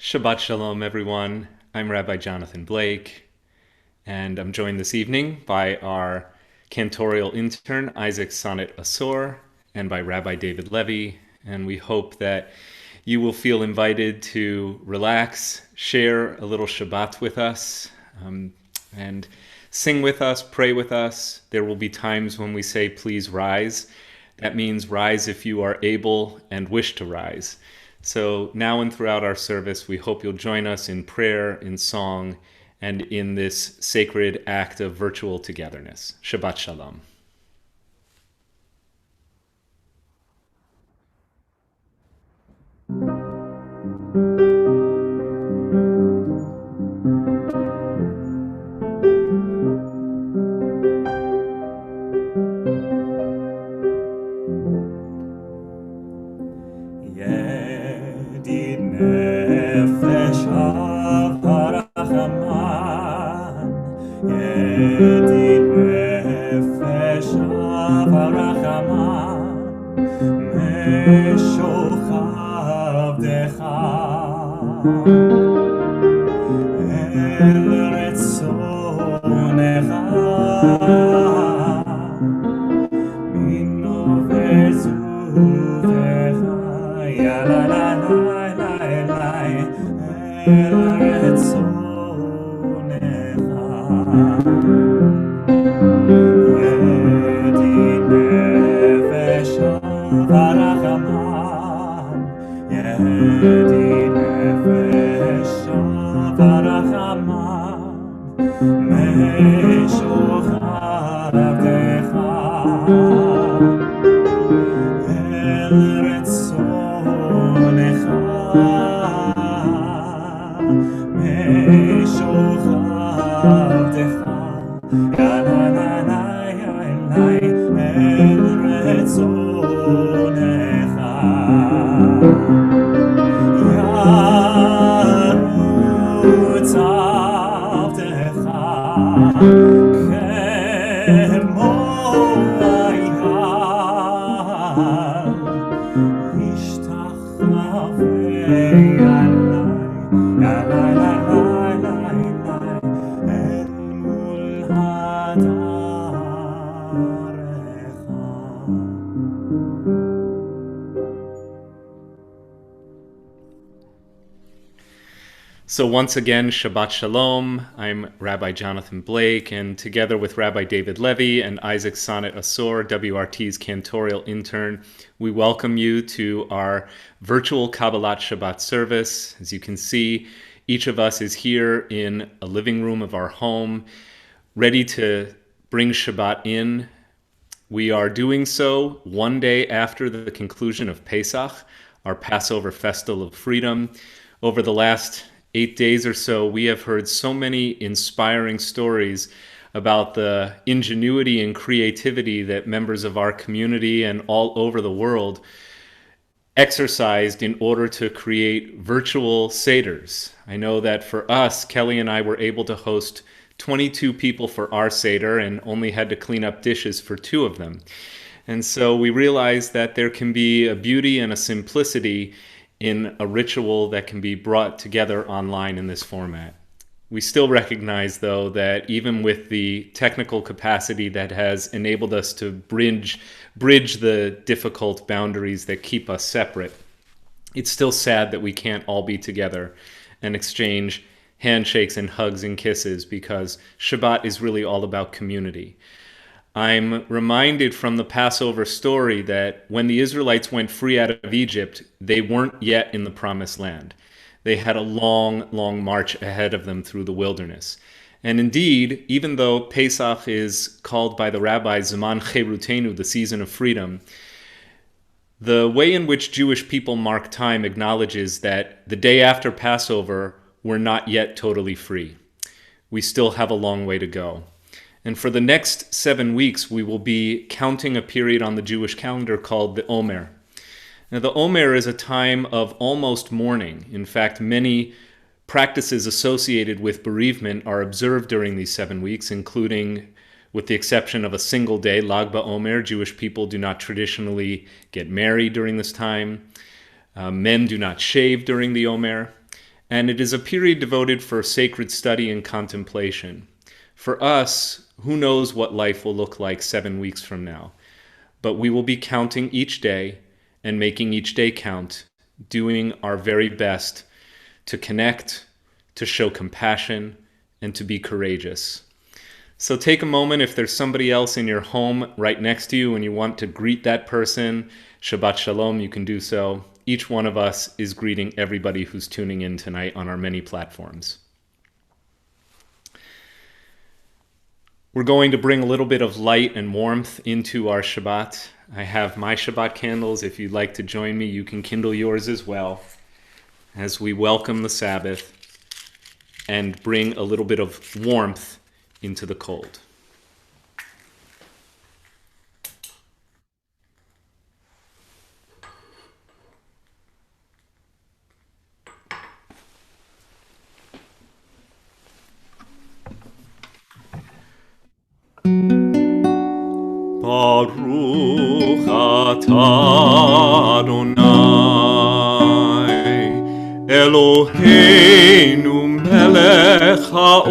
Shabbat Shalom, everyone. I'm Rabbi Jonathan Blake, and I'm joined this evening by our cantorial intern, Isaac Sonnet Asor, and by Rabbi David Levy. And we hope that you will feel invited to relax, share a little Shabbat with us, and sing with us, pray with us. There will be times when we say, please rise. That means rise if you are able and wish to rise. So now and throughout our service, we hope you'll join us in prayer, in song, and in this sacred act of virtual togetherness. Shabbat Shalom. So once again, Shabbat Shalom. I'm Rabbi Jonathan Blake, and together with Rabbi David Levy and Isaac Sonnet Asor, WRT's cantorial intern, we welcome you to our virtual Kabbalat Shabbat service. As you can see, each of us is here in a living room of our home, ready to bring Shabbat in. We are doing so one day after the conclusion of Pesach, our Passover Festival of Freedom. Over the last 8 days or so, we have heard so many inspiring stories about the ingenuity and creativity that members of our community and all over the world exercised in order to create virtual seders. I know that for us, Kelly and I were able to host 22 people for our seder and only had to clean up dishes for 2 of them. And so we realized that there can be a beauty and a simplicity in a ritual that can be brought together online in this format. We still recognize, though, that even with the technical capacity that has enabled us to bridge the difficult boundaries that keep us separate, it's still sad that we can't all be together and exchange handshakes and hugs and kisses, because Shabbat is really all about community. I'm reminded from the Passover story that when the Israelites went free out of Egypt, they weren't yet in the Promised Land. They had a long, long march ahead of them through the wilderness. And indeed, even though Pesach is called by the rabbis Zman Cherutenu, the season of freedom, the way in which Jewish people mark time acknowledges that the day after Passover, we're not yet totally free. We still have a long way to go. And for the next 7 weeks, we will be counting a period on the Jewish calendar called the Omer. Now, the Omer is a time of almost mourning. In fact, many practices associated with bereavement are observed during these 7 weeks, including, with the exception of a single day, Lag BaOmer. Jewish people do not traditionally get married during this time. Men do not shave during the Omer. and it is a period devoted for sacred study and contemplation. For us, who knows what life will look like 7 weeks from now, but we will be counting each day and making each day count, doing our very best to connect, to show compassion, and to be courageous. So take a moment, if there's somebody else in your home right next to you and you want to greet that person, Shabbat Shalom, you can do so. Each one of us is greeting everybody who's tuning in tonight on our many platforms. We're going to bring a little bit of light and warmth into our Shabbat. I have my Shabbat candles. If you'd like to join me, you can kindle yours as well, as we welcome the Sabbath and bring a little bit of warmth into the cold. Baruch atah Adonai Eloheinu melech haolam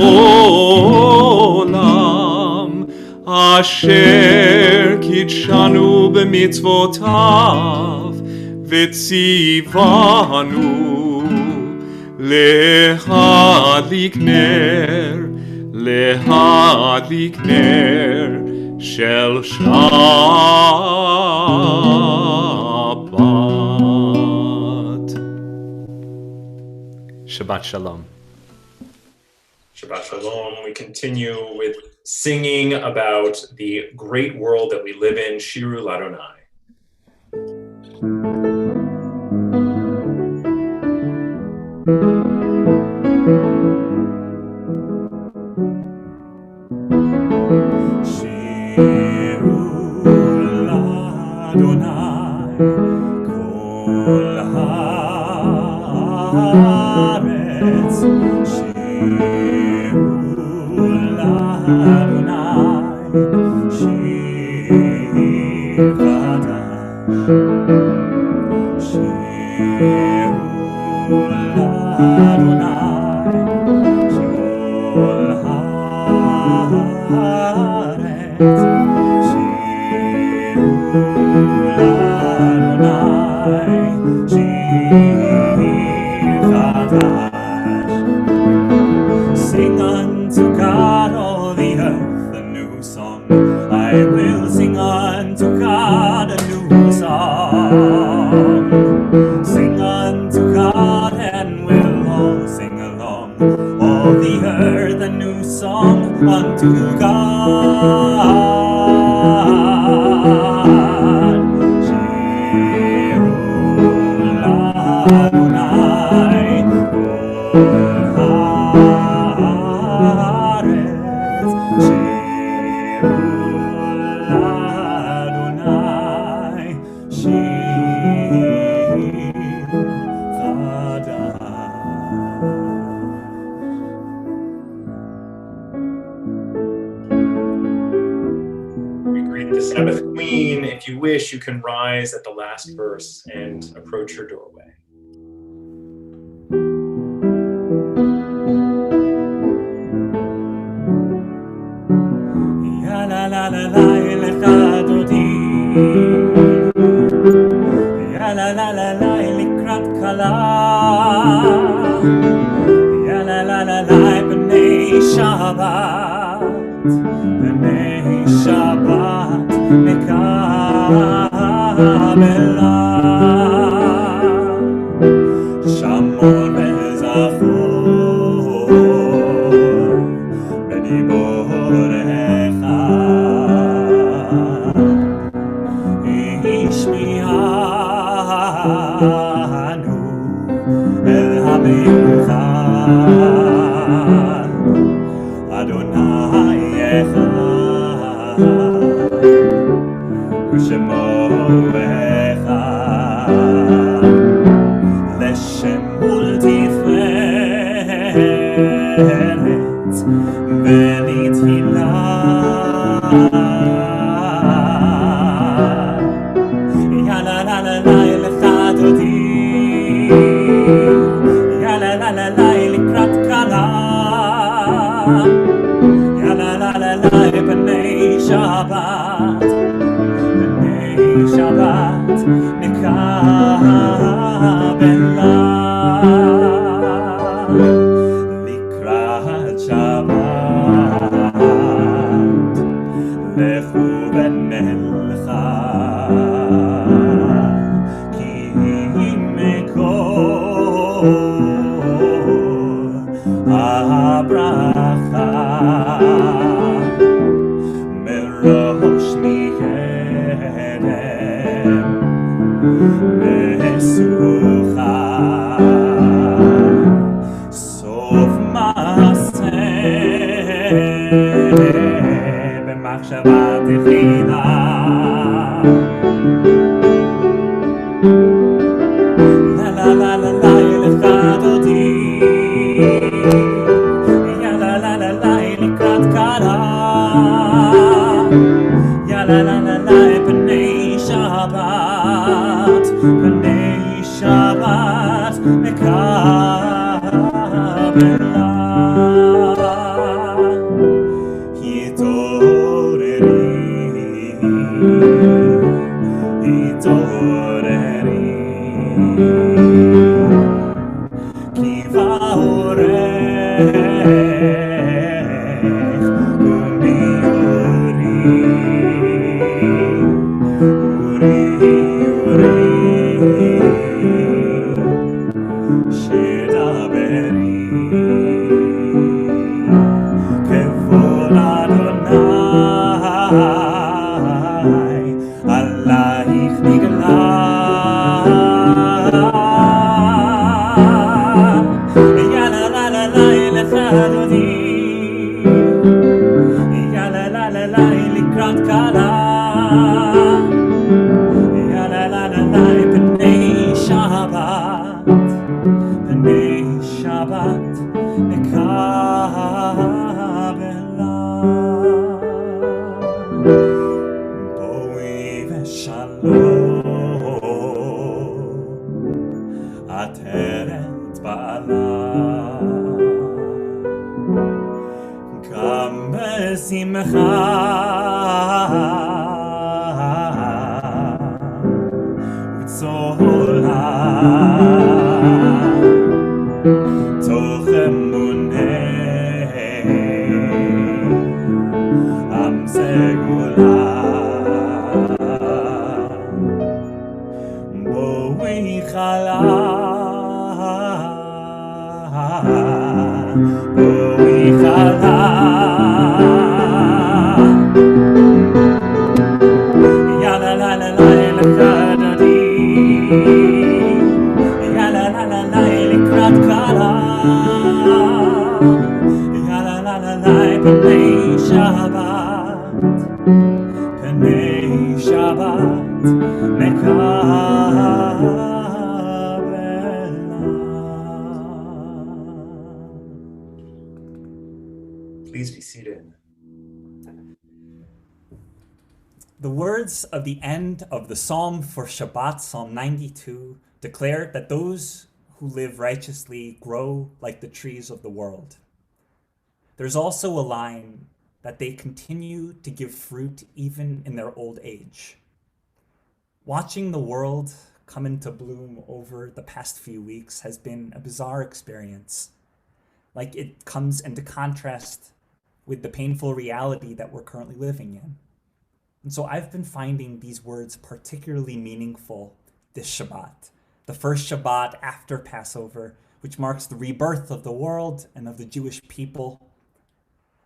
asher kidshanu b'mitzvotav v'tzivanu lehadlik ner shel Shabbat. Shabbat Shalom. Shabbat Shalom. We continue with singing about the great world that we live in, Shiru Ladonai. Shiru Ladonai kol haaretz. Shiru Ladonai shir chadash. Shiru Ladonai kol haaretz. Shiru Ladonai shir chadash. Sing unto God, all the earth, a new song. I will sing unto God a new song. Sing unto God and we'll all sing along. All the earth a new song unto God. Shiru Ladonai kol haaretz. Shiru Ladonai shir chadash. We greet the Sabbath Queen. If you wish, you can rise at the last verse and approach her doorway. Ya la la la la elecha dodi. Ya la la la la likrat kala. Ya la la la la b'nei Shabbat. B'nei Shabbat mekabela. Shamor vezachor b'diborecha. Ishmi'anu el hamichad. Adonai echad u'shemo echad. Leshem ultiferet velithilah. Ya la la la la elecha dodi. Ya la la la הברכה מראש מקדם בסוכה סוף מעשה במחשבה תחילה לה לה לה לה לה ילך דודי יא לה לה לה לה לקראת קלה יא לה לה לה לה פני שבת פני שבת מקבלה התעוררי כי באורך קומי אורי שדברי כבוד אדוני עלייך נגלה יא לה לה לה לה לך דודי יא לה לה לה לה לקראת קלה יא לה לה לה לה פני שבת נקבלה בואי ושלום עטרת בעלה גם בשמחה וצהלה תוך אמונה עם סגולה בואי חלה בואי חלה יא לה לה לה לה לך דודי יא לה לה לה לה לקראת קלה יא לה לה לה לה פני שבת מקבלה Please be seated. The words of the end of the Psalm for Shabbat, Psalm 92, declare that those who live righteously grow like the trees of the world. There's also a line that they continue to give fruit even in their old age. Watching the world come into bloom over the past few weeks has been a bizarre experience. Like it comes into contrast with the painful reality that we're currently living in. And so I've been finding these words particularly meaningful this Shabbat, the first Shabbat after Passover, which marks the rebirth of the world and of the Jewish people.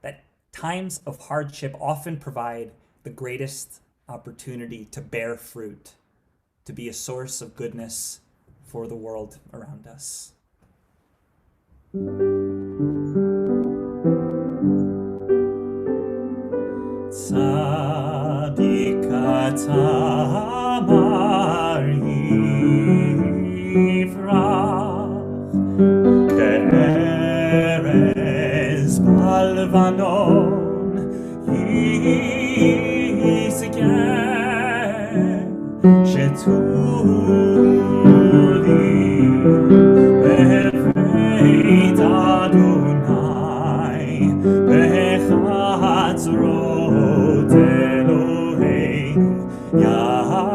That times of hardship often provide the greatest opportunity to bear fruit, to be a source of goodness for the world around us. Tzadik tamar yifrach ke'erez balvanon yisgeh shetuli beveit Adonai bechatzrot Eloheinu yafrichu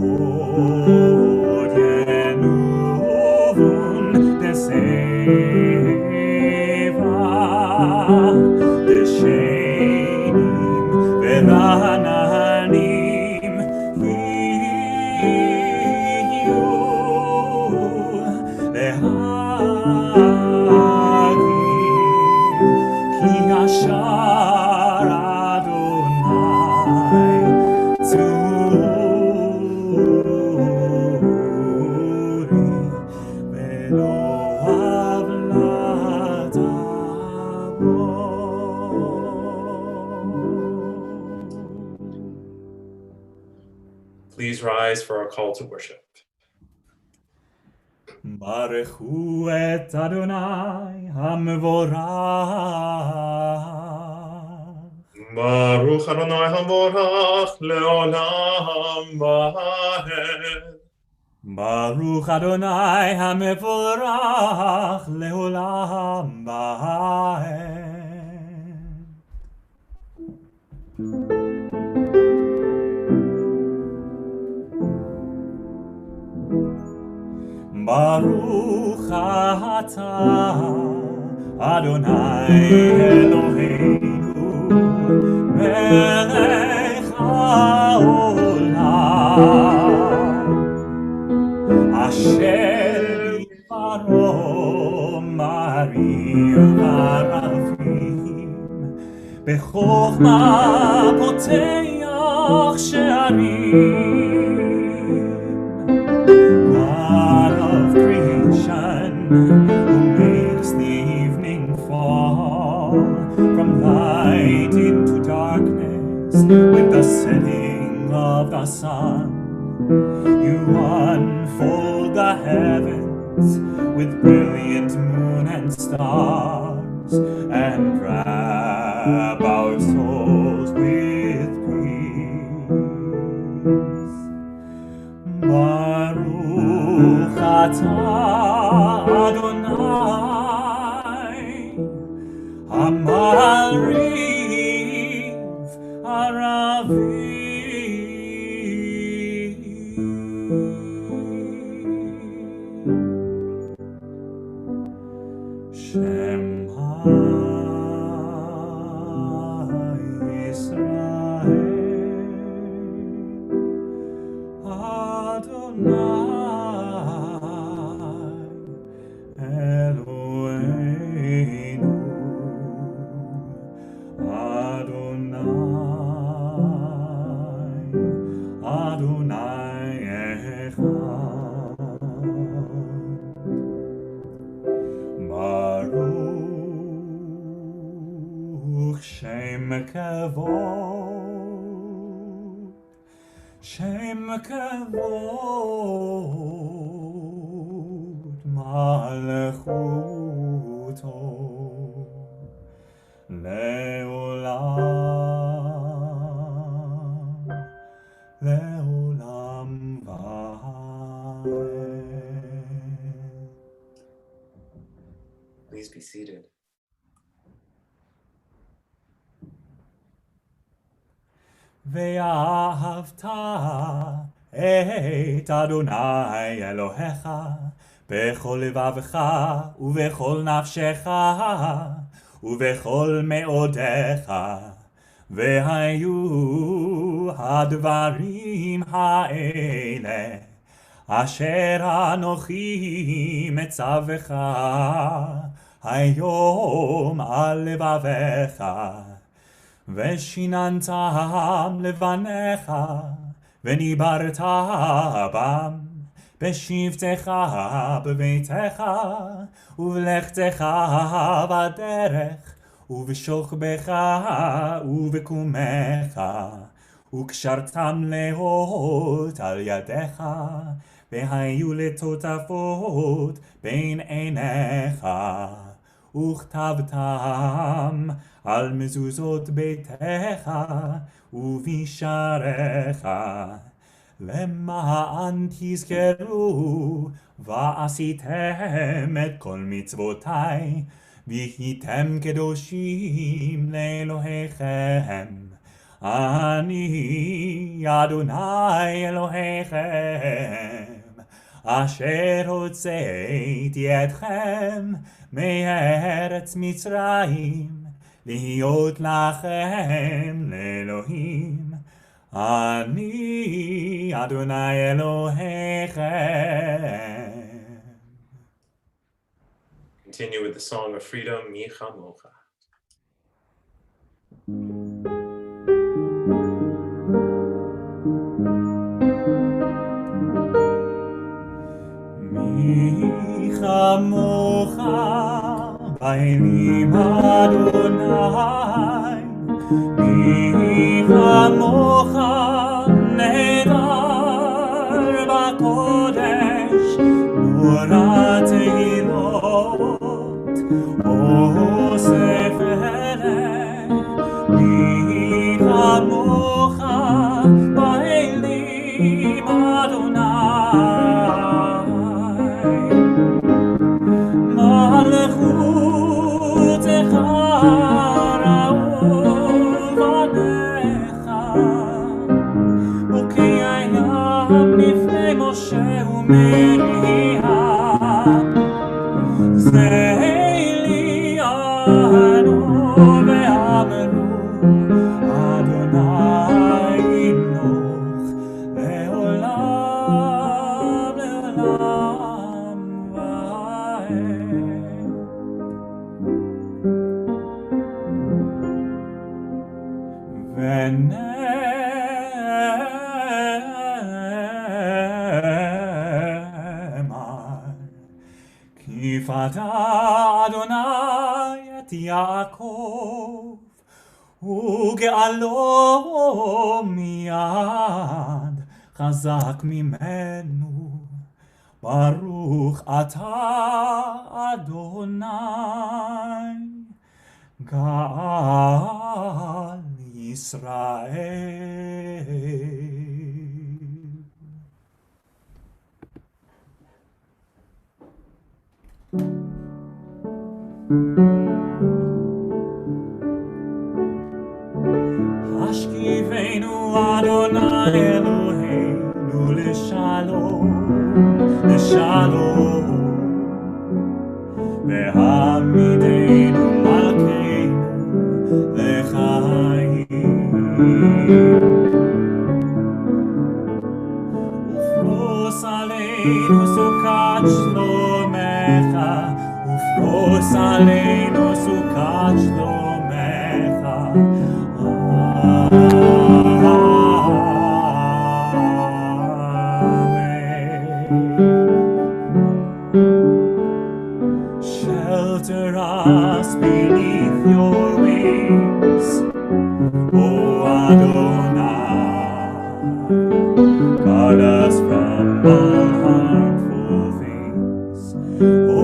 od yenuvun deseva rise for our call to worship. Baruchu et Adonai HaMevorach. Baruch Adonai HaMorach le'olam vaed. Baruch Adonai HaMevorach le'olam vaed. Baruch atah Adonai Eloheinu melech haolam asher bidbaro marir v'arafim bechokma poteach she'arim. God of creation, who makes the evening fall from light into darkness with the setting of the sun, you unfold the heavens with brilliant moon and stars and wrap our souls with peace. Baruch atah Adonai Hamariv Aravim Shema Yisrael Adonai Eloheinu Adonai Echad. Baruch Shem Kavod, Shem Kavod Malchuto Leolam Vaed. Please be seated. ואהבת את אדוני אלוהיך בכל לבבך ובכל נפשך ובכל מאודיך, והיו הדברים האלה אשר אנוכי מצווך היום על לבביך, ושיננתם לבניך, וניברת בם, בשבתך בביתך, ובלכתך בדרך, ובשוכבך ובקומך, וקשרתם להות על ידיך, והיו לטוטפות בין עיניך, וכתבתם על מזוזות ביתך ובשעריך, למען תזכרו ועשיתם את כל מצוותיי, והייתם קדושים לאלוהיכם. אני אדוני אלוהיכם, אשר הוצאתי אתכם מארץ מצרים, להיות לכם לאלוהים. אני אדוני אלוהיכם. Continue with the song of freedom, Mi Chamocha. Mi chamocha b'elim Adonai, mi chamocha nehedar הקודש, נורא תהילות, אוסף אלה, מי כמוך באלים אדוני. מלכותך רעוב עליך, בוקע ים לפני משה ומרים, זה לי אנו ואמרו, אדוני ימלוך לעולם לעולם ועד. ונאמר כי פדה אדוני את יעקב וגאלו מיד חזק ממנו, ברוך אתה אדוני גאל ישראל. השכיבנו אדוני אלוהינו לשלום, לשלום, והעמידנו מלכנו לחיים. ופרוס עלינו סוכת שלומך, ופרוס עלינו סוכת שלומך. Shelter us beneath your wings, O Adonai. Guard us from all harmful things, O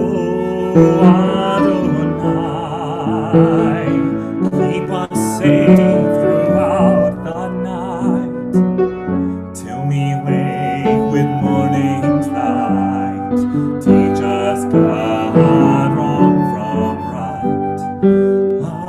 Adonai. Keep us safe throughout the night, till we wake with morning's light. Teach us, God, wrong from right. Amen.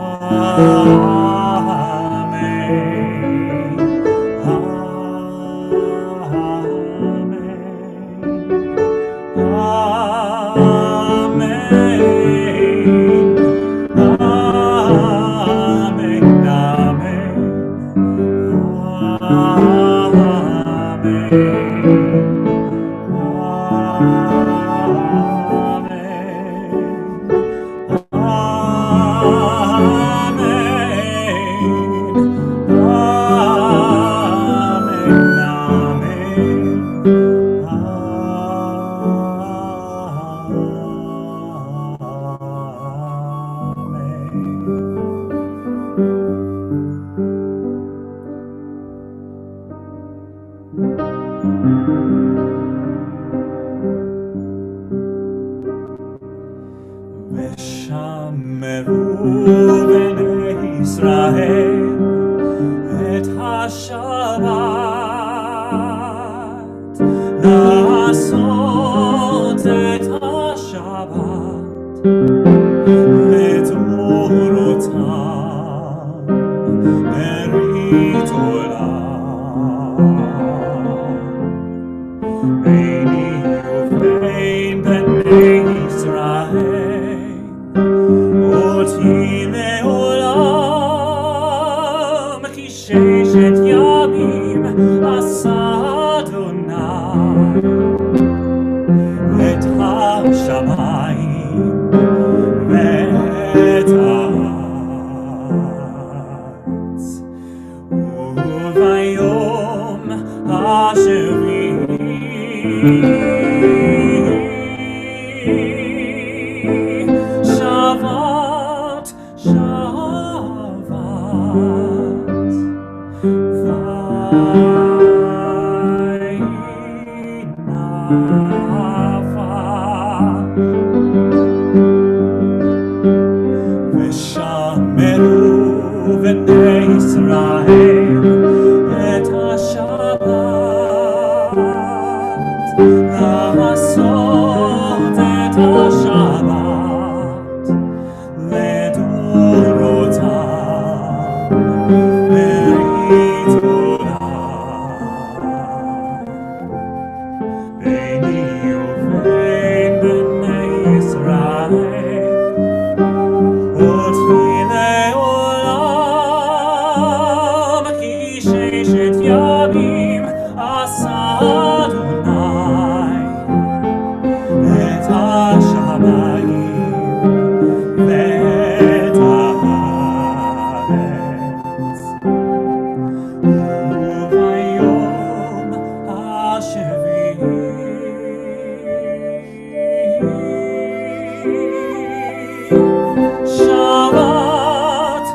ושמרו בני ישראל את השבת, לעשות את השבת לתורותם ברית עולם. ביני ובין בני ישראל אותי לעולם, כי ששת ימים עשה אדוני את השמיים ושמרו בני ישראל את השבת לעשות את השבת לדורותם ברית עולם ביני ובין בני ישראל אותי לעולם כי ששת ימים עשה אדוני את השמיים ואת הארץ וביום השביעי שבת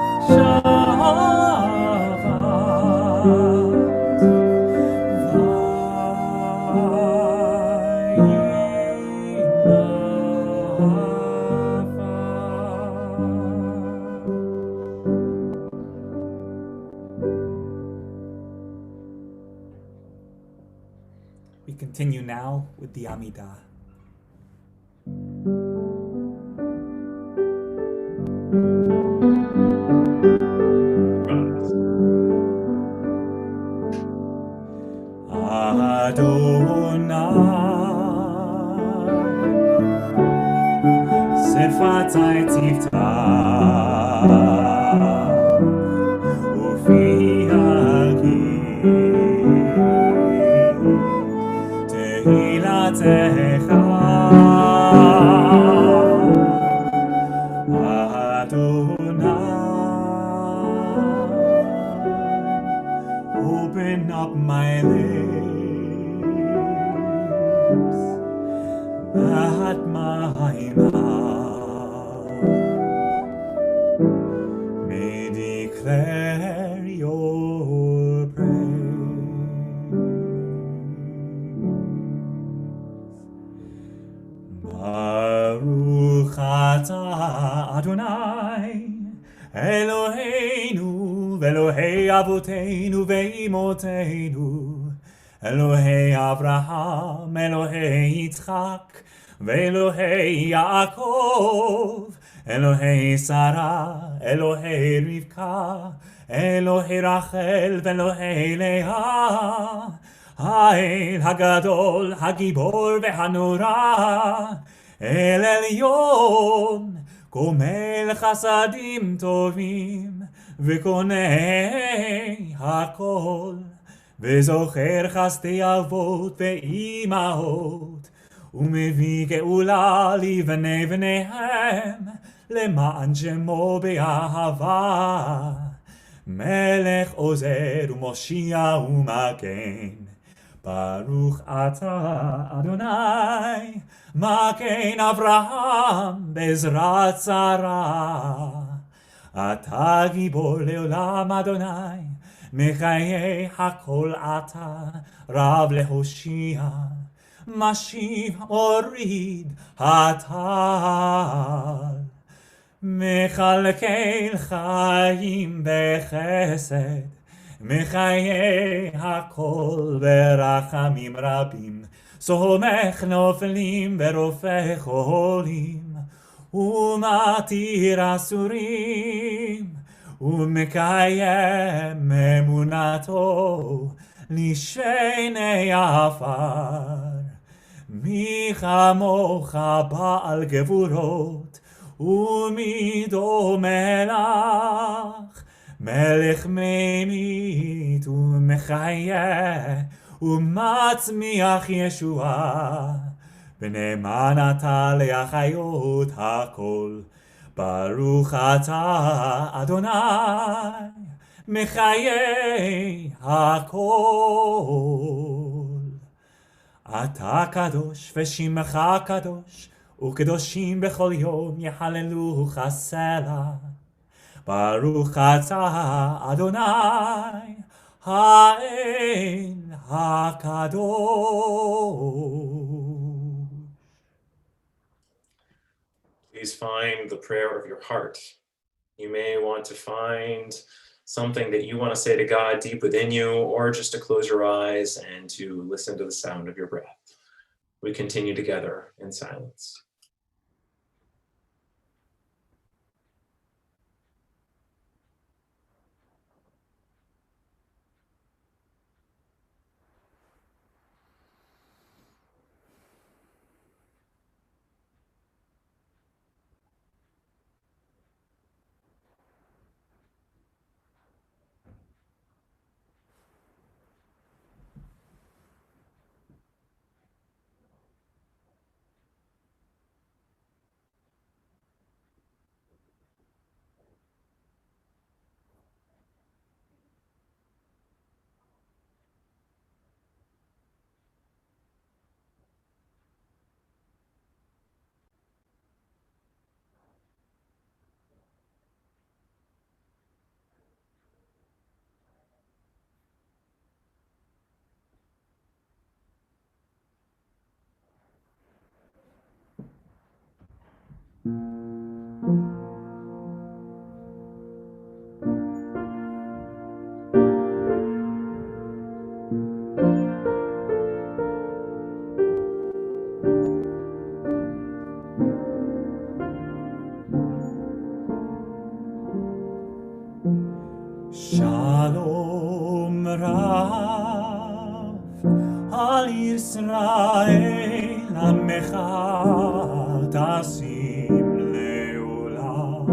We continue now with the Amidah. Adonai, Sefatai Tifta, Ufi Hagi, Tehilatecha, Adonai, open up my lips, that my mouth may declare your praise. Baruch atah Adonai Eloheinu ve'Elohei avoteinu ve'imotenu Elohei Avraham, Elohei Yitzchak, ve'Elohei Yaakov, Elohei Sarah, Elohei Rivka, Elohei Rachel, ve'Elohei Leah, Ha'el Hagadol, Hagibor ve'Hanora, El Elyon, Gomel Chasadim Tovim, V'konei Hakol, וזוכר חסדי אבות ואימהות, ומביא גאולה לבני בניהם, למען שמו באהבה. מלך עוזר ומושיע ומגן, ברוך אתה אדוני, מגן אברהם בעזרת שרה. אתה גיבור לעולם אדוני, מחיי הכל אתה רב להושיע, משיב הוריד הטל, מכלכל חיים בחסד, מחיי הכל ברחמים רבים, סומך נופלים ורופא חולים, ומתיר אסורים, ומקיים אמונתו לשני עפר. מי כמוך בעל גבורות, ומי דומה לך, מלך ממית ומחיה, ומצמיח ישועה, ונאמן אתה להחיות הכל. ברוך אתה אדוני, מחיי הכל. אתה קדוש ושמך קדוש, וקדושים בכל יום יחללוך סלה. ברוך אתה אדוני, האל הקדוש. please find the prayer of your heart. You may want to find something that you want to say to God deep within you, or just to close your eyes and to listen to the sound of your breath. We continue together in silence. Shalom Rav Al Yisrael Amecha Tasim Leolam.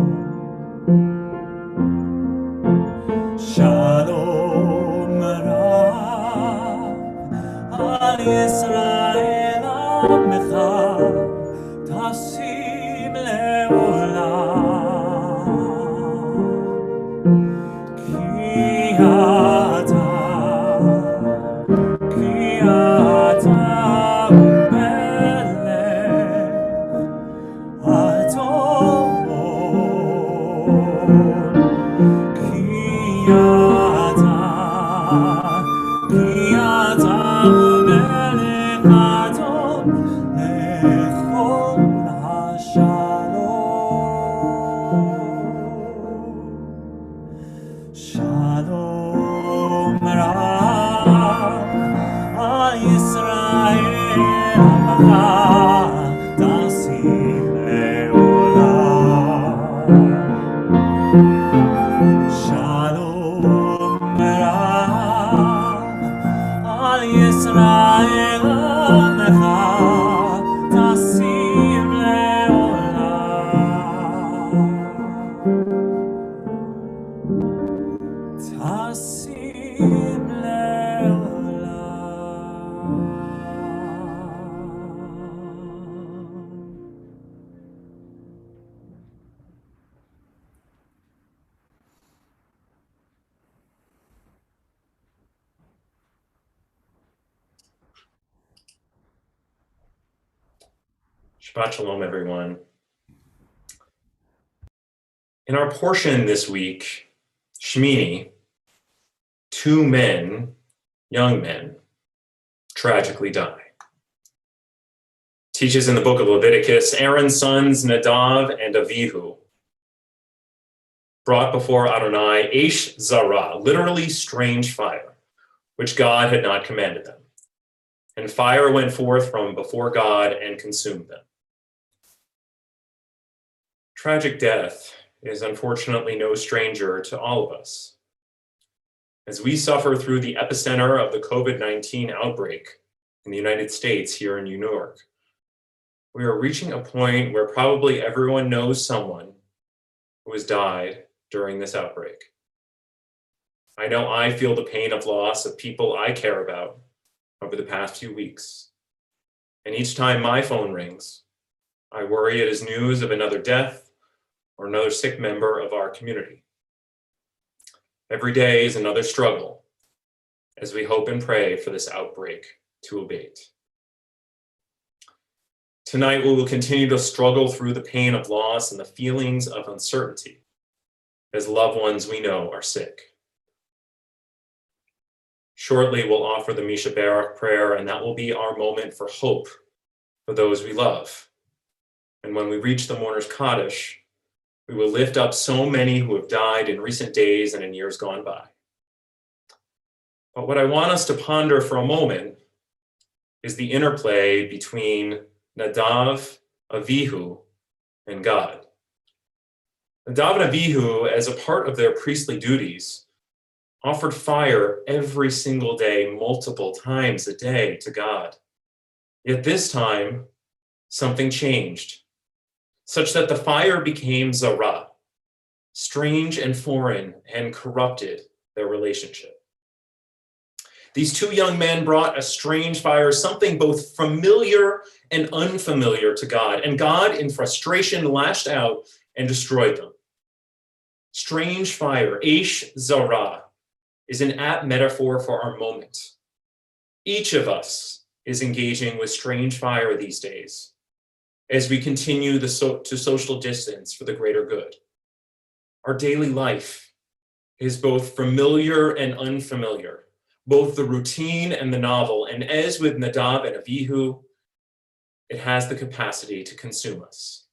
Shalom Rav Al Yisrael Amecha Tasim Leolam. Shalom Rav Al Yisrael Amacha Tasim Leolam. Shalom Rav Al Yisrael Amacha Tasim Leolam. Tasim Leolam. Shabbat Shalom, everyone. In our portion this week, Shmini, two men, young men, tragically die. Teaches in the book of Leviticus, Aaron's sons Nadav and Avihu brought before Adonai Eish Zara, literally strange fire, which God had not commanded them. And fire went forth from before God and consumed them. Tragic death is unfortunately no stranger to all of us. As we suffer through the epicenter of the COVID-19 outbreak in the United States here in New York, we are reaching a point where probably everyone knows someone who has died during this outbreak. I know I feel the pain of loss of people I care about over the past few weeks. And each time my phone rings, I worry it is news of another death or another sick member of our community. Every day is another struggle as we hope and pray for this outbreak to abate. Tonight, we will continue to struggle through the pain of loss and the feelings of uncertainty as loved ones we know are sick. Shortly, we'll offer the Misha Barak prayer, and that will be our moment for hope for those we love. And when we reach the mourner's Kaddish, we will lift up so many who have died in recent days and in years gone by. But what I want us to ponder for a moment is the interplay between Nadav, Avihu, and God. Nadav and Avihu, as a part of their priestly duties, offered fire every single day, multiple times a day to God. Yet this time, something changed, such that the fire became zara, strange and foreign, and corrupted their relationship. These two young men brought a strange fire, something both familiar and unfamiliar to God, and God, in frustration, lashed out and destroyed them. Strange fire, Aish Zara, is an apt metaphor for our moment. Each of us is engaging with strange fire these days as we continue to social distance for the greater good. Our daily life is both familiar and unfamiliar, both the routine and the novel, and as with Nadav and Avihu, it has the capacity to consume us.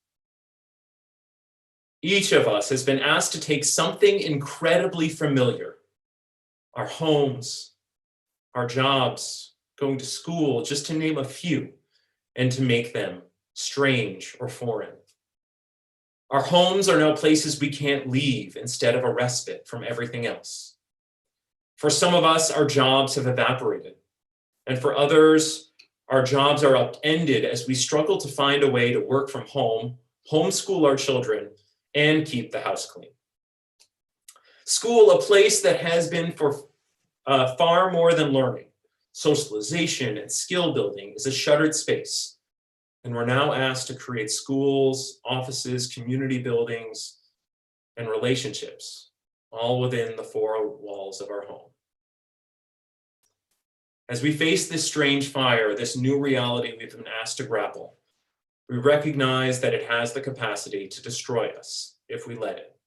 Each of us has been asked to take something incredibly familiar, our homes, our jobs, going to school, just to name a few, and to make them strange or foreign. Our homes are now places we can't leave instead of a respite from everything else. For some of us, our jobs have evaporated. And for others, our jobs are upended as we struggle to find a way to work from home, homeschool our children, and keep the house clean. School, a place that has been for far more than learning, socialization and skill building, is a shuttered space. And we're now asked to create schools, offices, community buildings, and relationships, all within the four walls of our home. As we face this strange fire, this new reality we've been asked to grapple, we recognize that it has the capacity to destroy us if we let it.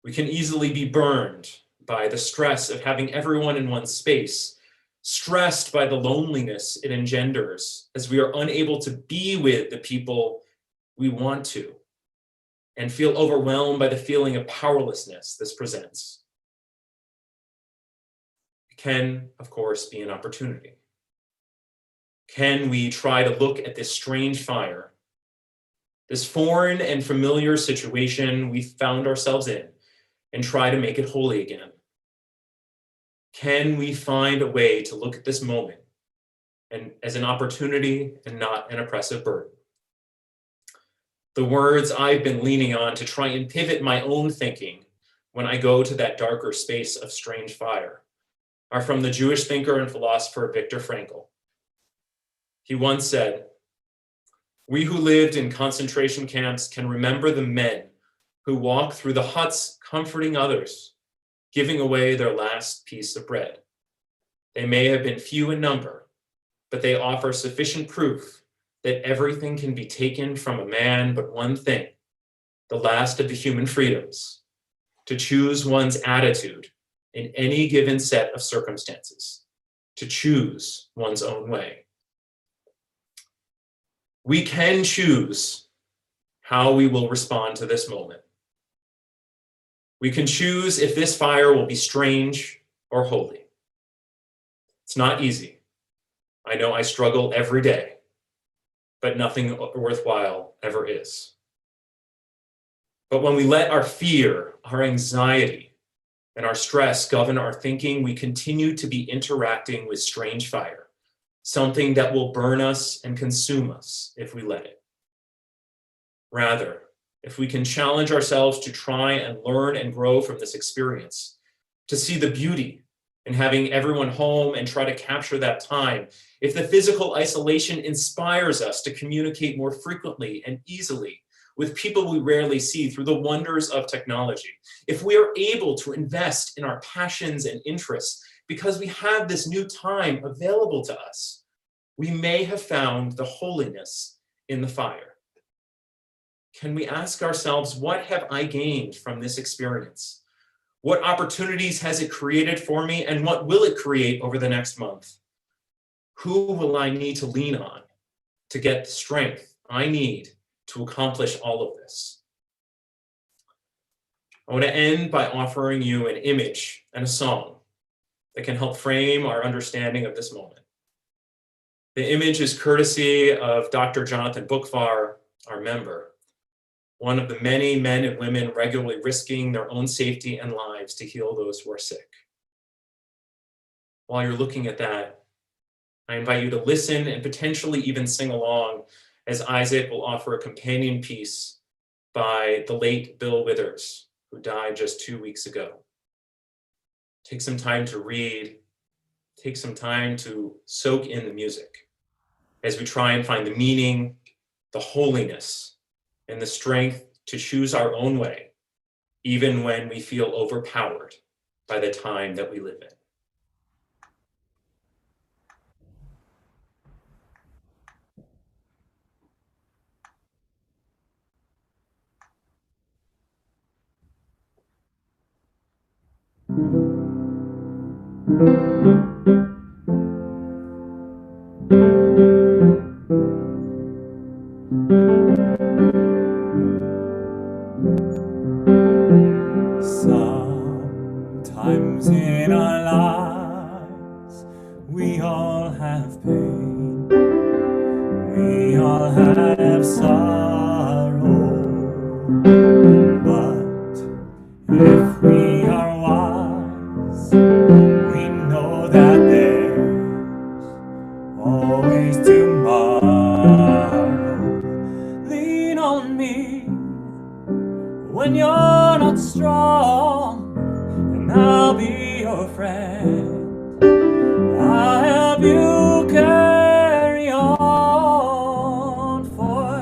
We can easily be burned by the stress of having everyone in one space, stressed by the loneliness it engenders as we are unable to be with the people we want to, and feel overwhelmed by the feeling of powerlessness this presents. It can, of course, be an opportunity. Can we try to look at this strange fire, this foreign and familiar situation we found ourselves in, and try to make it holy again? Can we find a way to look at this moment and as an opportunity and not an oppressive burden? The words I've been leaning on to try and pivot my own thinking when I go to that darker space of strange fire are from the Jewish thinker and philosopher Viktor Frankl. He once said, "We who lived in concentration camps can remember the men who walk through the huts comforting others, giving away their last piece of bread. They may have been few in number, but they offer sufficient proof that everything can be taken from a man but one thing, the last of the human freedoms, to choose one's attitude in any given set of circumstances, to choose one's own way." We can choose how we will respond to this moment. We can choose if this fire will be strange or holy. It's not easy. I know I struggle every day, but nothing worthwhile ever is. But when we let our fear, our anxiety, and our stress govern our thinking, we continue to be interacting with strange fire, something that will burn us and consume us if we let it. Rather, if we can challenge ourselves to try and learn and grow from this experience, to see the beauty in having everyone home and try to capture that time, if the physical isolation inspires us to communicate more frequently and easily with people we rarely see through the wonders of technology, if we are able to invest in our passions and interests because we have this new time available to us, we may have found the holiness in the fire. Can we ask ourselves, what have I gained from this experience? What opportunities has it created for me, and what will it create over the next month? Who will I need to lean on to get the strength I need to accomplish all of this? I want to end by offering you an image and a song that can help frame our understanding of this moment. The image is courtesy of Dr. Jonathan Bookvar, our member, one of the many men and women regularly risking their own safety and lives to heal those who are sick. While you're looking at that, I invite you to listen and potentially even sing along as Isaac will offer a companion piece by the late Bill Withers, who died just 2 weeks ago. Take some time to read, take some time to soak in the music as we try and find the meaning, the holiness, and the strength to choose our own way, even when we feel overpowered by the time that we live in. Sometimes in our lives we all have pain, we all have sorrow, but if we are wise, we know that there's always tomorrow. Lean on me when you're not strong, and I'll be your friend. I'll help you carry on, for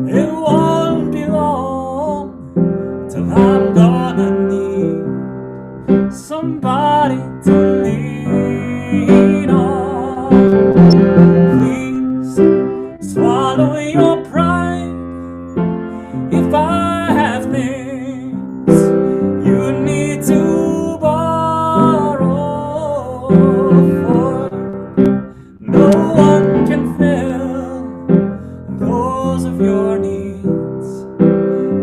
it won't be long till I'm gonna need somebody to lean on. Please swallow your pride. If I have things you need to borrow, for no one can fill those of your needs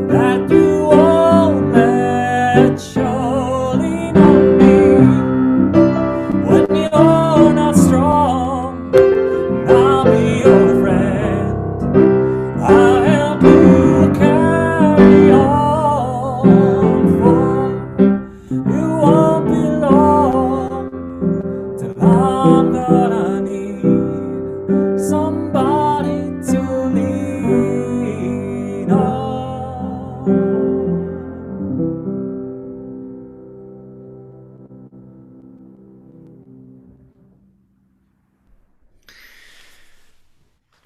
that you won't let show. Lean on me when you're not strong, and I'll be your friend. I'll help you carry on, for it won't be long till I'm gonna need somebody to lean on.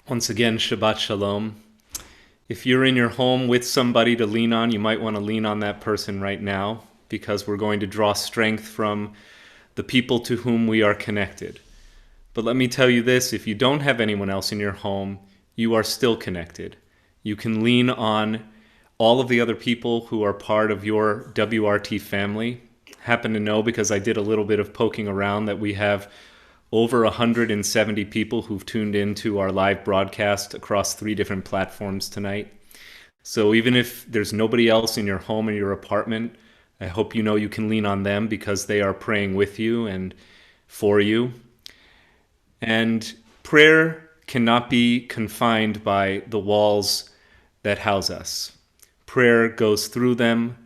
Once again, Shabbat Shalom. If you're in your home with somebody to lean on, you might want to lean on that person right now, because we're going to draw strength from the people to whom we are connected. But let me tell you this, if you don't have anyone else in your home, you are still connected. You can lean on all of the other people who are part of your WRT family. Happen to know, because I did a little bit of poking around, that we have over 170 people who've tuned into our live broadcast across 3 different platforms tonight. So even if there's nobody else in your home or your apartment, I hope you know you can lean on them, because they are praying with you and for you. And prayer cannot be confined by the walls that house us. Prayer goes through them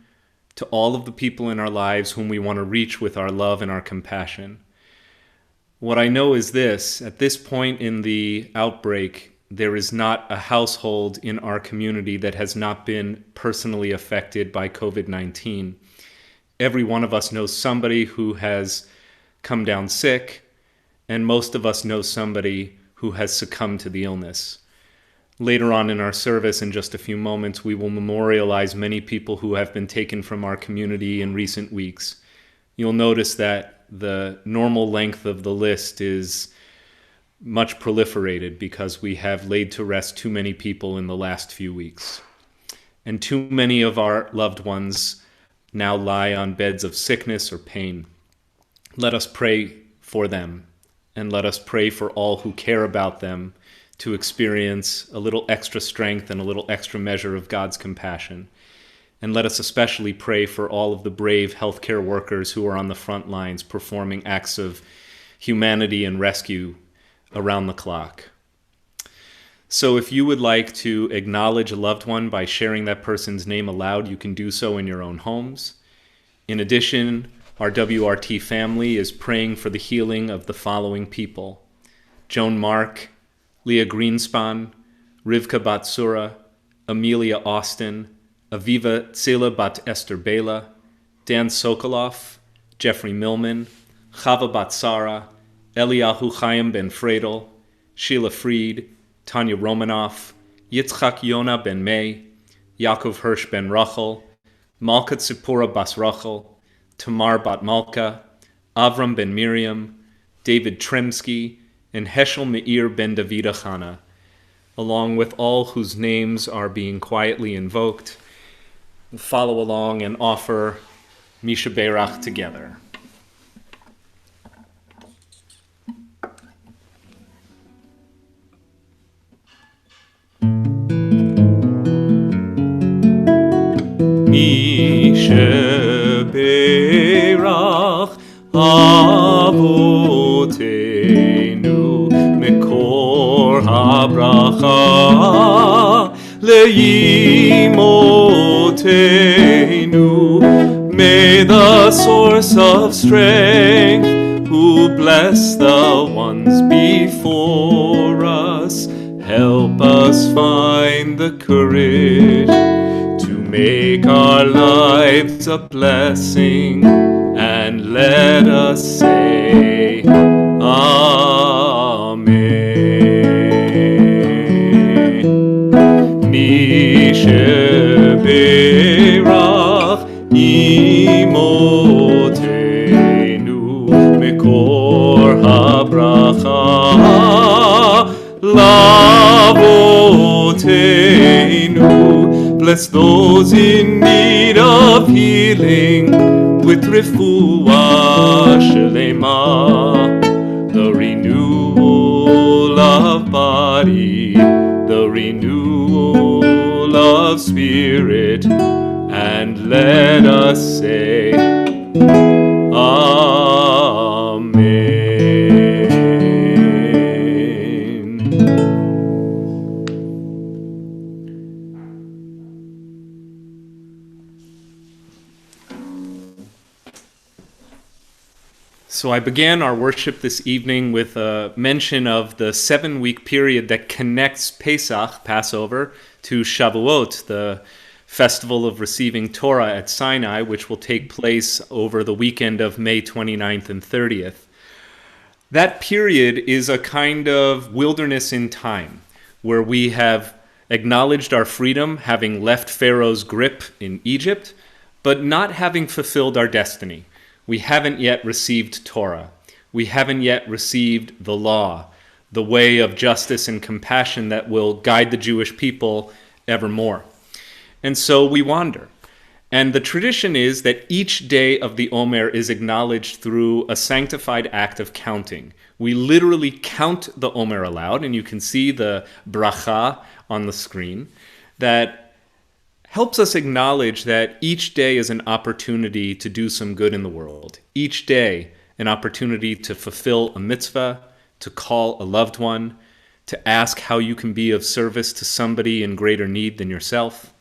to all of the people in our lives whom we want to reach with our love and our compassion. What I know is this: at this point in the outbreak, there is not a household in our community that has not been personally affected by COVID-19. Every one of us knows somebody who has come down sick, and most of us know somebody who has succumbed to the illness. Later on in our service, in just a few moments, we will memorialize many people who have been taken from our community in recent weeks. You'll notice that the normal length of the list is much proliferated, because we have laid to rest too many people in the last few weeks. And too many of our loved ones now lie on beds of sickness or pain. Let us pray for them, and let us pray for all who care about them, to experience a little extra strength and a little extra measure of God's compassion. And let us especially pray for all of the brave healthcare workers who are on the front lines performing acts of humanity and rescue around the clock. So if you would like to acknowledge a loved one by sharing that person's name aloud, you can do so in your own homes. In addition, our WRT family is praying for the healing of the following people: Joan Mark, Leah Greenspan, Rivka Batsura, Amelia Austin, Aviva Tsila Bat Esther Bela, Dan Sokoloff, Jeffrey Millman, Chava Batsara, Eliyahu Chaim Ben Fredel, Sheila Fried, Tanya Romanoff, Yitzchak Yona Ben May, Yaakov Hirsch Ben Rachel, Malka Tzipora Bas Rachel, Tamar Bat Malka, Avram Ben Miriam, David Tremsky, and Heschel Meir Ben Davida Chana, along with all whose names are being quietly invoked. We'll follow along and offer Misha Beirach together. Misha Beirach Avotenu Mekor HaBracha Leimotenu. May the source of strength, who bless the ones before us, help us find the courage to make our lives a blessing, and let us say Amen. Misha Beirach Imotenu Mekor HaBracha Lavotenu. Bless those in need of healing with refuah shelema, the renewal of body, the renewal of spirit, and let us say Amen. So I began our worship this evening with a mention of the 7-week period that connects Pesach, Passover, to Shavuot, the festival of receiving Torah at Sinai, which will take place over the weekend of May 29th and 30th. That period is a kind of wilderness in time, where we have acknowledged our freedom, having left Pharaoh's grip in Egypt, but not having fulfilled our destiny. We haven't yet received Torah. We haven't yet received the law, the way of justice and compassion that will guide the Jewish people evermore. And so we wander. And the tradition is that each day of the Omer is acknowledged through a sanctified act of counting. We literally count the Omer aloud, and you can see the bracha on the screen, that helps us acknowledge that each day is an opportunity to do some good in the world. Each day, an opportunity to fulfill a mitzvah, to call a loved one, to ask how you can be of service to somebody in greater need than yourself.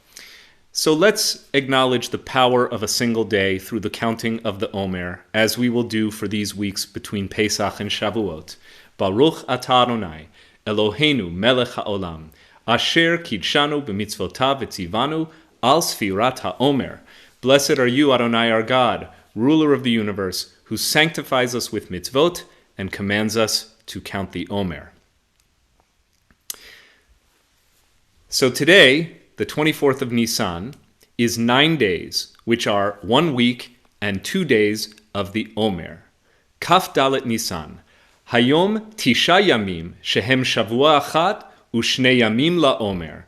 So let's acknowledge the power of a single day through the counting of the Omer, as we will do for these weeks between Pesach and Shavuot. Baruch atah Adonai, Eloheinu melech haolam, asher kidshanu b'mitzvotav v'tzivanu al sfirat ha'omer. Blessed are you, Adonai, our God, ruler of the universe, who sanctifies us with mitzvot and commands us to count the Omer. So today, the 24th of Nisan, is 9 days, which are 1 week and 2 days of the Omer. Kaf Dalet Nisan. Hayom Tisha Yamim Shehem Shavua Achat Ushne Yamim LaOmer.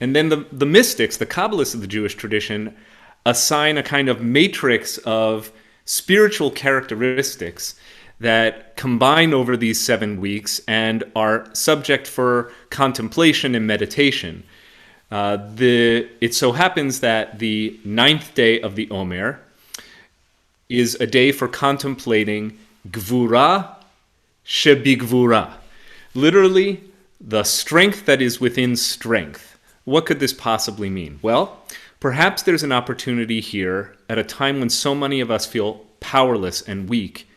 And then the mystics, the Kabbalists of the Jewish tradition, assign a kind of matrix of spiritual characteristics that combine over these 7 weeks and are subject for contemplation and meditation. It so happens that the 9th day of the Omer is a day for contemplating Gvura Shebigvura, literally the strength that is within strength. What could this possibly mean? Well, perhaps there's an opportunity here at a time when so many of us feel powerless and weak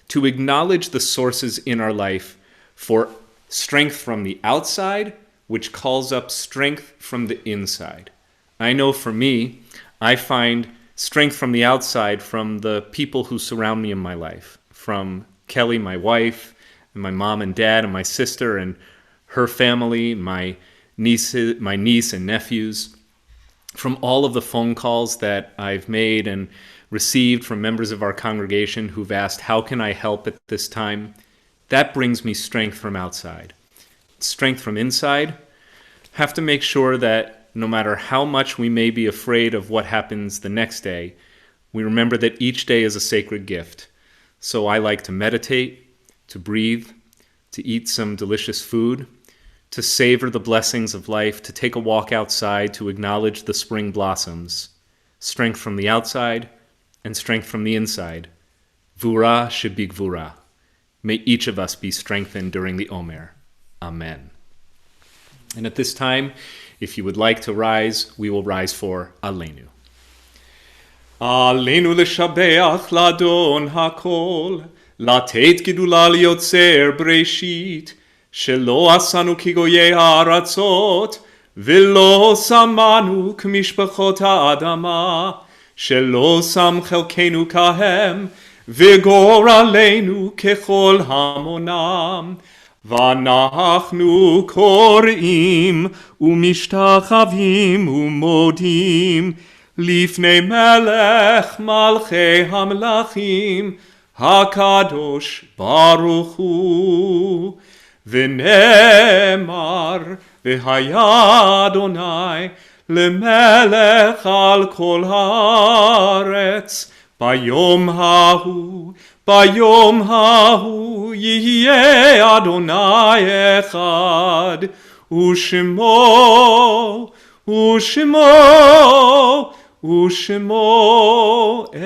to acknowledge the sources in our life for strength from the outside, which calls up strength from the inside. I know for me, I find strength from the outside from the people who surround me in my life, from Kelly, my wife, and my mom and dad, and my sister and her family, my niece and nephews, from all of the phone calls that I've made and received from members of our congregation who've asked, how can I help at this time? That brings me strength from outside. Strength from inside, have to make sure that no matter how much we may be afraid of what happens the next day, we remember that each day is a sacred gift. So I like to meditate, to breathe, to eat some delicious food, to savor the blessings of life, to take a walk outside, to acknowledge the spring blossoms. Strength from the outside and strength from the inside. Vura shebigvura. May each of us be strengthened during the Omer. Amen. And at this time, if you would like to rise, we will rise for Aleinu. Aleinu l'shabeach l'adon hakol, לתת גדולה ליוצר בראשית, שלא עשנו כגויי הארצות, ולא שמנו כמשפחות האדמה, שלא שם חלקנו כהם, וגורלנו ככל המונם. ואנחנו קוראים ומשתחווים ומודים לפני מלך מלכי המלכים, הקדוש ברוך הוא. ונאמר, והיה אדוני למלך על כל הארץ, ביום ההוא יהיה אדוני אחד, ושמו אחד.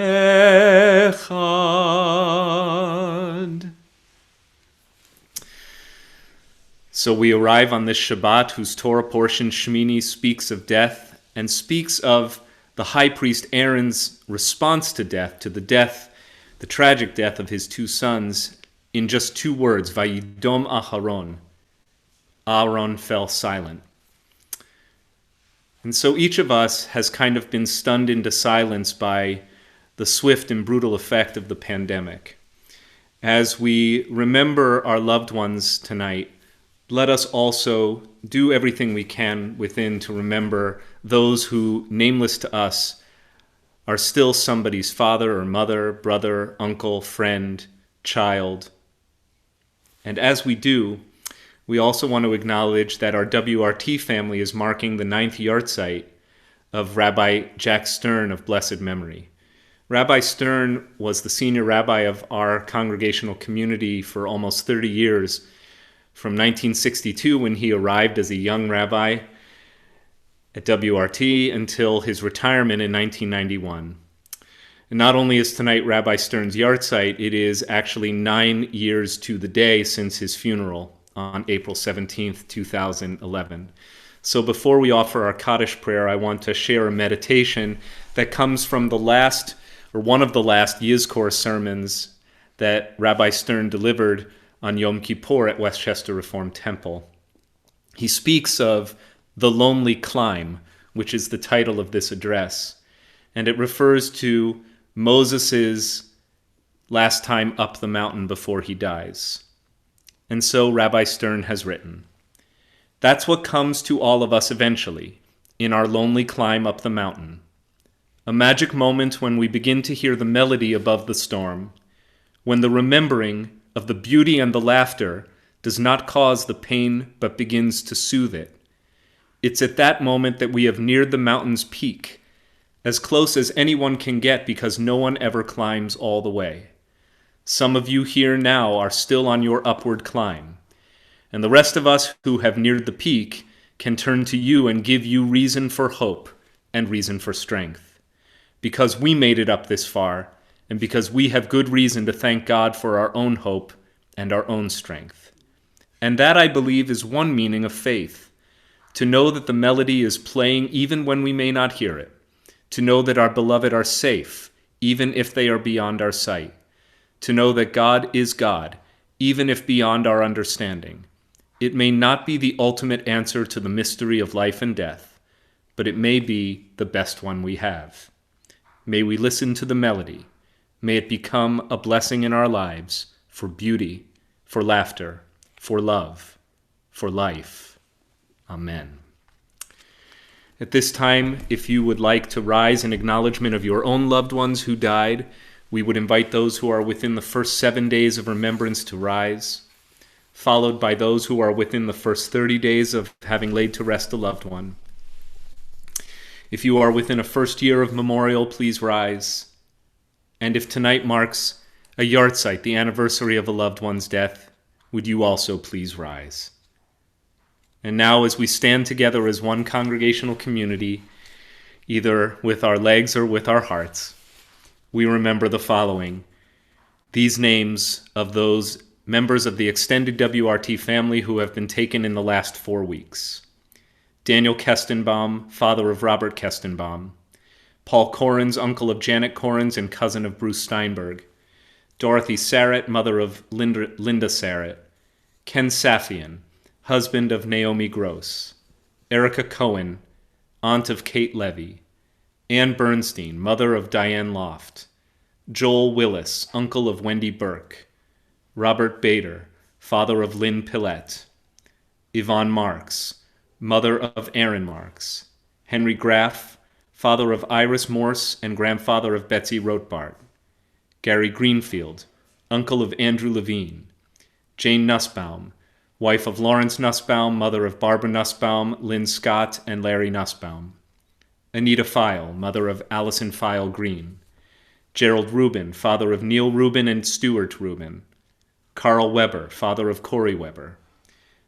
So we arrive on this Shabbat whose Torah portion, Shmini, speaks of death and speaks of the high priest Aaron's response to death, to the tragic death of his 2 sons, in just 2 words, Vayidom Aharon. Aaron fell silent. And so each of us has kind of been stunned into silence by the swift and brutal effect of the pandemic. As we remember our loved ones tonight, let us also do everything we can within to remember those who, nameless to us, are still somebody's father or mother, brother, uncle, friend, child. And as we do, we also want to acknowledge that our WRT family is marking the 9th yahrzeit of Rabbi Jack Stern of blessed memory. Rabbi Stern was the senior rabbi of our congregational community for almost 30 years, from 1962 when he arrived as a young rabbi at WRT until his retirement in 1991. And not only is tonight Rabbi Stern's yahrzeit, it is actually 9 years to the day since his funeral on April 17th, 2011. So before we offer our Kaddish prayer, I want to share a meditation that comes from one of the last Yizkor sermons that Rabbi Stern delivered on Yom Kippur at Westchester Reform Temple. He speaks of the lonely climb, which is the title of this address, and it refers to Moses' last time up the mountain before he dies. And so Rabbi Stern has written, "That's what comes to all of us eventually, in our lonely climb up the mountain. A magic moment when we begin to hear the melody above the storm, when the remembering of the beauty and the laughter does not cause the pain but begins to soothe it. It's at that moment that we have neared the mountain's peak, as close as anyone can get because no one ever climbs all the way. Some of you here now are still on your upward climb. And the rest of us who have neared the peak can turn to you and give you reason for hope and reason for strength. Because we made it up this far, and because we have good reason to thank God for our own hope and our own strength. And that, I believe, is one meaning of faith. To know that the melody is playing even when we may not hear it. To know that our beloved are safe, even if they are beyond our sight. To know that God is God, even if beyond our understanding. It may not be the ultimate answer to the mystery of life and death, but it may be the best one we have. May we listen to the melody. May it become a blessing in our lives for beauty, for laughter, for love, for life. Amen. At this time, if you would like to rise in acknowledgement of your own loved ones who died, we would invite those who are within the first 7 days of remembrance to rise, followed by those who are within the first 30 days of having laid to rest a loved one. If you are within a first year of memorial, please rise. And if tonight marks a yahrzeit, the anniversary of a loved one's death, would you also please rise? And now, as we stand together as one congregational community, either with our legs or with our hearts, we remember the following. These names of those members of the extended WRT family who have been taken in the last 4 weeks. Daniel Kestenbaum, father of Robert Kestenbaum. Paul Corrins, uncle of Janet Corrins and cousin of Bruce Steinberg. Dorothy Sarrett, mother of Linda Sarrett. Ken Safian, husband of Naomi Gross. Erica Cohen, aunt of Kate Levy. Ann Bernstein, mother of Diane Loft. Joel Willis, uncle of Wendy Burke. Robert Bader, father of Lynn Pillette. Yvonne Marks, mother of Aaron Marks. Henry Graff, father of Iris Morse and grandfather of Betsy Rothbart. Gary Greenfield, uncle of Andrew Levine. Jane Nussbaum, wife of Lawrence Nussbaum, mother of Barbara Nussbaum, Lynn Scott, and Larry Nussbaum. Anita File, mother of Allison File Green. Gerald Rubin, father of Neil Rubin and Stuart Rubin. Carl Weber, father of Corey Weber.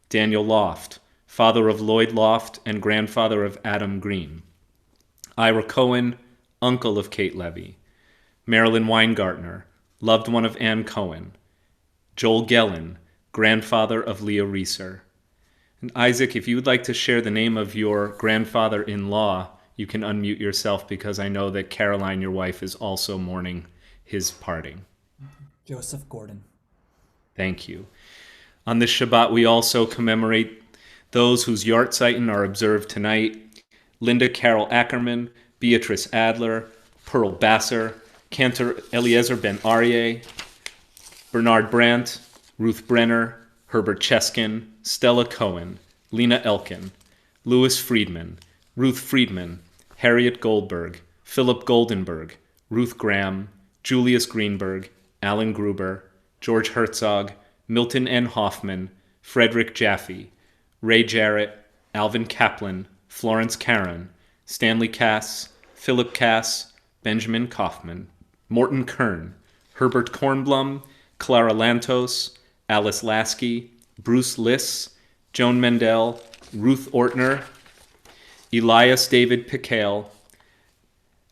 Daniel Loft, father of Lloyd Loft and grandfather of Adam Green. Ira Cohen, uncle of Kate Levy. Marilyn Weingartner, loved one of Ann Cohen. Joel Gellin, grandfather of Leah Reeser. And Isaac, if you would like to share the name of your grandfather-in-law, you can unmute yourself because I know that Caroline, your wife, is also mourning his parting. Joseph Gordon. Thank you. On this Shabbat, we also commemorate those whose Yartzeiten are observed tonight. Linda Carol Ackerman, Beatrice Adler, Pearl Basser, Cantor Eliezer Ben Aryeh, Bernard Brandt, Ruth Brenner, Herbert Cheskin, Stella Cohen, Lena Elkin, Louis Friedman, Ruth Friedman, Harriet Goldberg, Philip Goldenberg, Ruth Graham, Julius Greenberg, Alan Gruber, George Herzog, Milton N. Hoffman, Frederick Jaffe, Ray Jarrett, Alvin Kaplan, Florence Caron, Stanley Cass, Philip Cass, Benjamin Kaufman, Morton Kern, Herbert Kornblum, Clara Lantos, Alice Lasky, Bruce Liss, Joan Mendel, Ruth Ortner, Elias David Picail,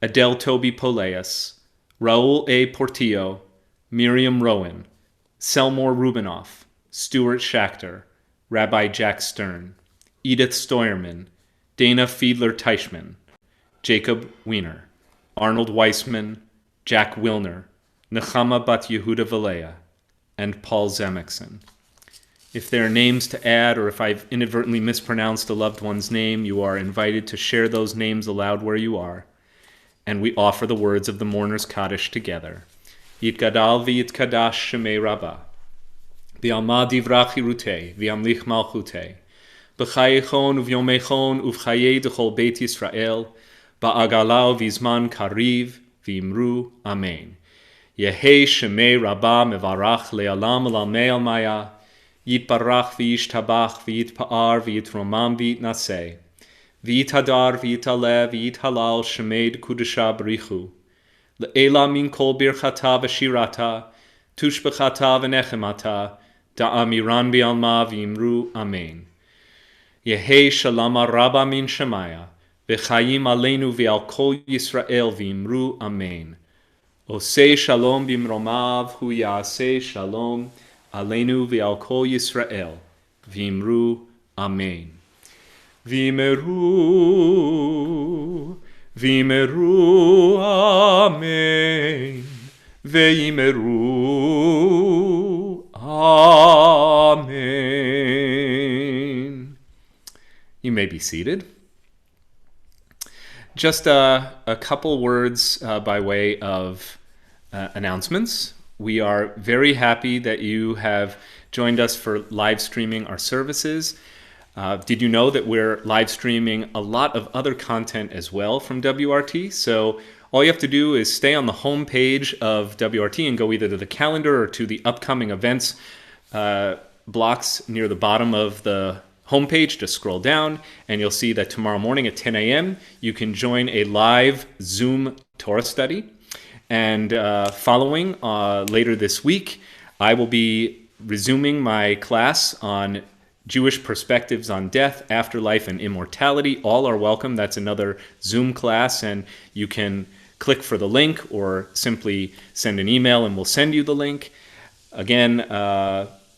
Adele Toby Poleas, Raul A. Portillo, Miriam Rowan, Selmore Rubinoff, Stuart Schachter, Rabbi Jack Stern, Edith Steuerman, Dana Fiedler-Teichman, Jacob Wiener, Arnold Weissman, Jack Wilner, Nechama Bat Yehuda Valea, and Paul Zemekson. If there are names to add, or if I've inadvertently mispronounced a loved one's name, you are invited to share those names aloud where you are, and we offer the words of the mourner's Kaddish together. Yitgadal v'yitkadash shemei Rabbah, v'alma divrach hirutei, v'amlich malchutei, b'chayechon uv'yomechon uv'chayei d'chol Beit Yisrael, ba'agalau v'izman kariv, v'imru, Amen. Yehei shemei Rabbah mevarach le'alam l'almei almaya, Yitbarach v'yishtabach v'yitpa'ar v'yitromam v'yitnaseh, v'yitadar v'yitaleh v'yithalal shemei d'kudesha b'richu, le'ela min kol birchata v'shirata, tushbechata v'nechemata, da'amiran bi'alma v'imru amen. Yehi shalama rabba min shemaya, v'chayim aleinu v'al kol Yisrael v'imru amen. Osei shalom bimromav hu ya'aseh shalom aleinu v'al kol Yisrael v'imru amen. V'imeru, v'imeru amen, v'imeru amen. You may be seated. Just a couple words by way of announcements. We are very happy that you have joined us for live streaming our services. Did you know that we're live streaming a lot of other content as well from WRT? So all you have to do is stay on the home page of WRT and go either to the calendar or to the upcoming events blocks near the bottom of the homepage. Just scroll down and you'll see that tomorrow morning at 10 a.m. you can join a live Zoom Torah study. And following later this week, I will be resuming my class on Jewish perspectives on death, afterlife, and immortality. All are welcome. That's another Zoom class, and you can click for the link or simply send an email and we'll send you the link. Again,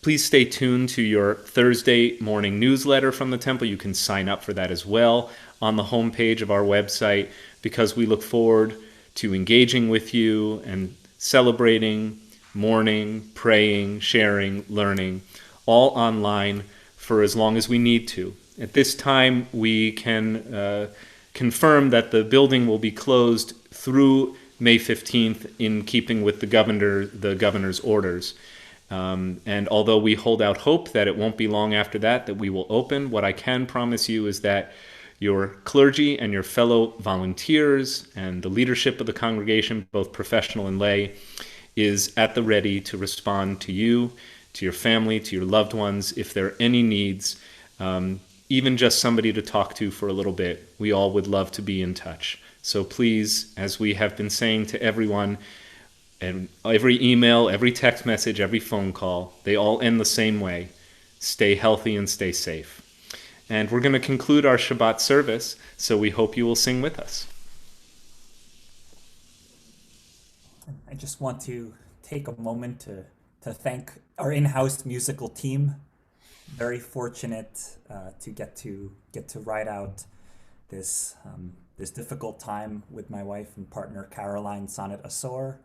please stay tuned to your Thursday morning newsletter from the temple. You can sign up for that as well on the homepage of our website, because we look forward to engaging with you and celebrating, mourning, praying, sharing, learning, all online for as long as we need to. At this time, we can confirm that the building will be closed through May 15th in keeping with the governor's orders. And although we hold out hope that it won't be long after that we will open, what I can promise you is that your clergy and your fellow volunteers and the leadership of the congregation, both professional and lay, is at the ready to respond to you, to your family, to your loved ones, if there are any needs, even just somebody to talk to for a little bit. We all would love to be in touch. So please, as we have been saying to everyone, and every email, every text message, every phone call, they all end the same way. Stay healthy and stay safe. And we're going to conclude our Shabbat service, so we hope you will sing with us. I just want to take a moment to thank our in-house musical team. Very fortunate to get to ride out this difficult time with my wife and partner Caroline Sonnet Asor,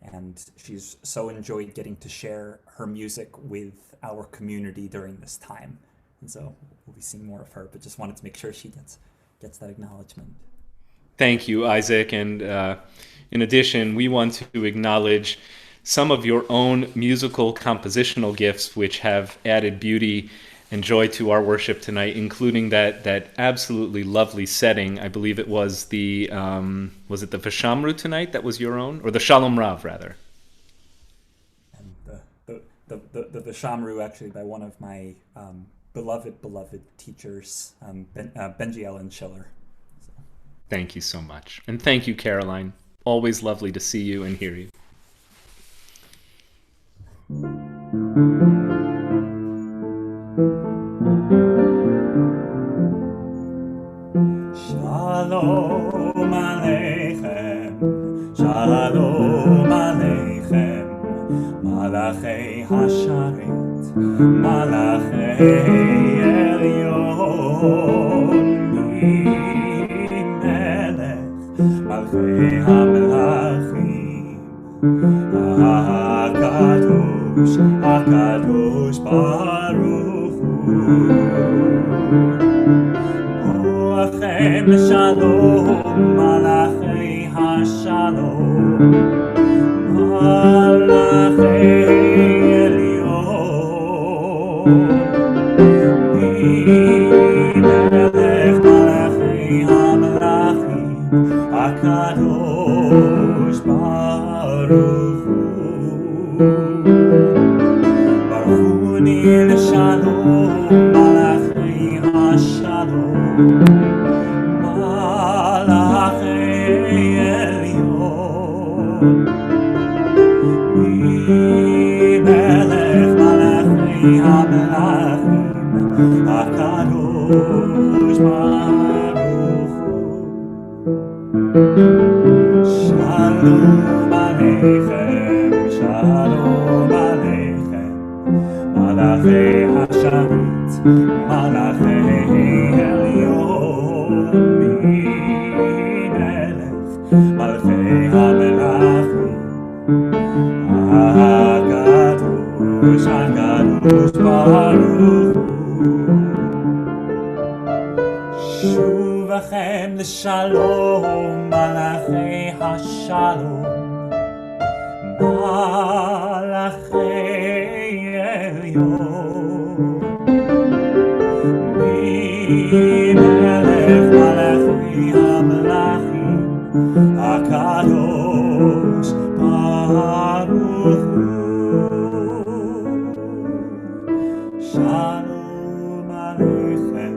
and she's so enjoyed getting to share her music with our community during this time. And so we'll be seeing more of her, but just wanted to make sure she gets that acknowledgement. Thank you, Isaac. And in addition, we want to acknowledge some of your own musical compositional gifts, which have added beauty and joy to our worship tonight, including that absolutely lovely setting. I believe it was was it the Vishamru tonight that was your own? Or the Shalom Rav, rather? And the Vishamru, actually, by one of my beloved teachers, Benji Ellen Schiller. So. Thank you so much. And thank you, Caroline. Always lovely to see you and hear you. Shalom Aleichem, Shalom Aleichem, Malachei Hasharet, Malachei Elyon, Melech, Malchei HaMelachim, HaKadosh Baruch Hu. Boachem Shalom, Malachei HaShalom, Malachei Elyon, Melech Malachei HaMelachim, HaKadosh Baruch Hu. Baruch Hu Shalom, Malachei HaShalom, Malachei Elyon. הקדוש ברוך הוא. שלום עליכם, שלום עליכם, מלאכי השרת, מלאכי עליון ממלך, מלכי המלאכים, הקדוש הקדוש ברוך הוא. שובכם לשלום, מלאכי השלום, מלאכי עליון ממלך, מלאכי המלאכים, הקדוש ברוך הוא. שלום עליכם,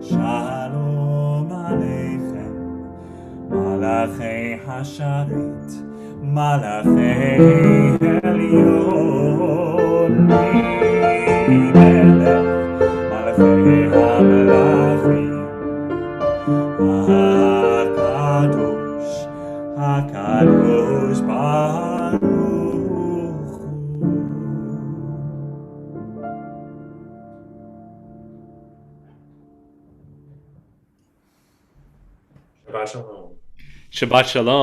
שלום עליכם, מלאכי השרת, מלאכי עליון ממלך, מלאכי המלאכים, הקדוש הקדוש ברוך הוא. Shabbat Shalom. Shabbat Shalom.